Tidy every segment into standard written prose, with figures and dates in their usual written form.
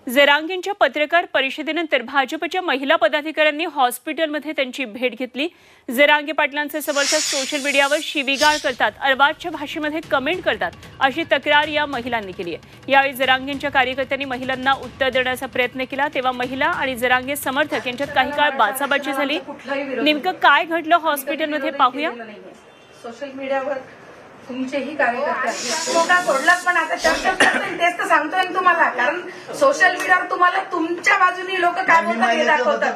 जरांगेंच्या पत्रकार परिषदेनंतर भाजपच्या महिला पदाधिकाऱ्यांनी हॉस्पिटलमध्ये त्यांची भेट घेतली। जरांगे पाटलांचे समर्थक सोशल मीडियावर शिवीगाळ करतात, अर्वाच्य भाषेमध्ये कमेंट करतात अशी तक्रार या महिलांनी केली आहे। यावेळी जरांगेंच्या कार्यकर्त्यांनी महिलांना उत्तर देण्याचा प्रयत्न केला, तेव्हा महिला आणि जरांगे समर्थक यांच्यात काही काळ बाचाबाची झाली। नेमकं काय घडलं हॉस्पिटलमध्ये पाहूया। सोशल मीडियावर तुमचेही कार्यकर्ते सोडलात, पण आता चर्चा करतोय तेच तर सांगतोय तुम्हाला। कारण सोशल मीडियावर तुम्हाला तुमच्या बाजूनी लोक काय बोलतात हे दाखवतात,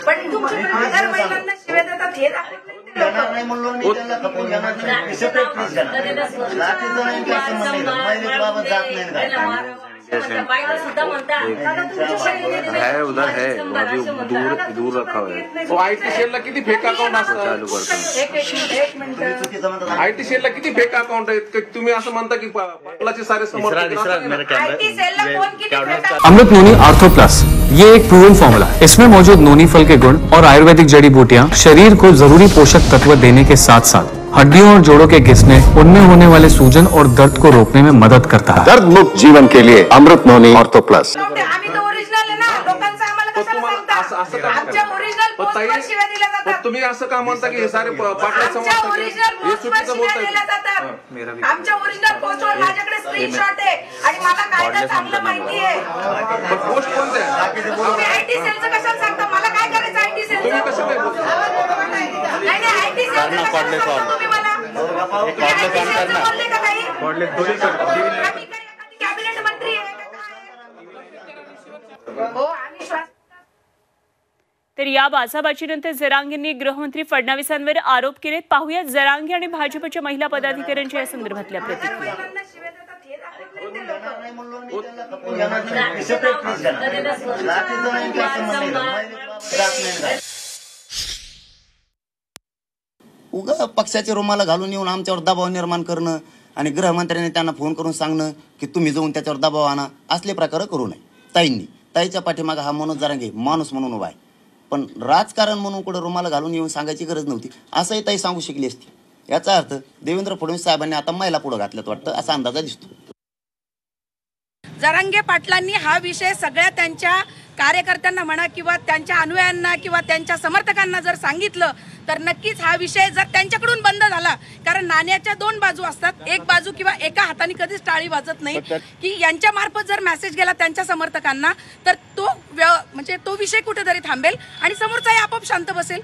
पण तुमच्या इतर महिलांना शिव्या देतात हे दाखवत है उधर है दूर रखा हुआ है। तो आयटी सेलला किती फेक अकाउंट असतात चालू करतो। आयटी सेलला किती फेक अकाउंट आहेत? तुम्ही असं म्हणता की पाटलाचे सारे समर्थक अमृत नोनी आर्थो प्लस, ये एक प्रूवन फॉर्मूला। इसमें मौजूद नोनी फल के गुण और आयुर्वेदिक जड़ी बूटियां शरीर को जरूरी पोषक तत्व देने के साथ साथ हड्डियों और जोड़ों के घिसने, उनमें होने वाले सूजन और दर्द को रोकने में मदद करता है। दर्द मुक्त जीवन के लिए अमृत नोनी आर्थो प्लस। तुम्ही असं का म्हणता की हे सारे पाटला समर्थक हे चुकीचं बोलताय? आमच्या ओरिजिनल पोस्टवर माझ्याकडे स्क्रीनशॉट आहे आणि मला कायदा चांगलं माहिती आहे। पोस्ट कोणते तुम्ही आयटी सेलचं कशाला सांगता? मला काय करायचं आयटी सेलचं? तुम्ही कसं काय नाही आयटी सेलचं कशाला सांगता तुम्ही मला? आयटी सेलचं बोलले का काही? कॅबिनेट मंत्री आहे हो आम्ही तर या बाचाबाचीनंतर जरांगेंनी गृहमंत्री फडणवीसांवर आरोप केले। पाहूया जरांगे आणि भाजपच्या महिला पदाधिकाऱ्यांच्या या संदर्भातल्या प्रतिक्रिया। उगा पक्षाचे रुमाला घालून येऊन आमच्यावर दबाव निर्माण करणं आणि गृहमंत्र्यांनी त्यांना फोन करून सांगणं की तुम्ही जाऊन त्याच्यावर दबाव आणा, असले प्रकार करू नये। ताईच्या पाठीमागा हा मनोज जरांगे माणूस म्हणून उभा आहे, पण राजकारण म्हणून कुठे रुमाला घालून येऊन सांगायची गरज नव्हती, असंही ताई सांगू शकली असती। याचा अर्थ देवेंद्र फडणवीस साहेबांनी आता महिला पुढे घातल्यात वाटतं, असा अंदाजा दिसतो। जरांगे पाटलांनी हा विषय सगळ्या त्यांच्या कार्यकर्त्यांना म्हणा किंवा त्यांच्या अनुयायांना किंवा त्यांच्या समर्थकांना जर सांगितलं तर नक्कीच हा विषय जर त्यांच्याकडून बंद झाला, कारण नाण्याच्या दोन बाजू असतात, एक बाजू किंवा एका हाताने कधीच टाळी वाजत नाही, की यांच्या मार्फत जर मेसेज गेला त्यांच्या समर्थकांना तर तो विषय कुठेतरी थांबेल आणि समोरचाही आपोआप शांत बसेल।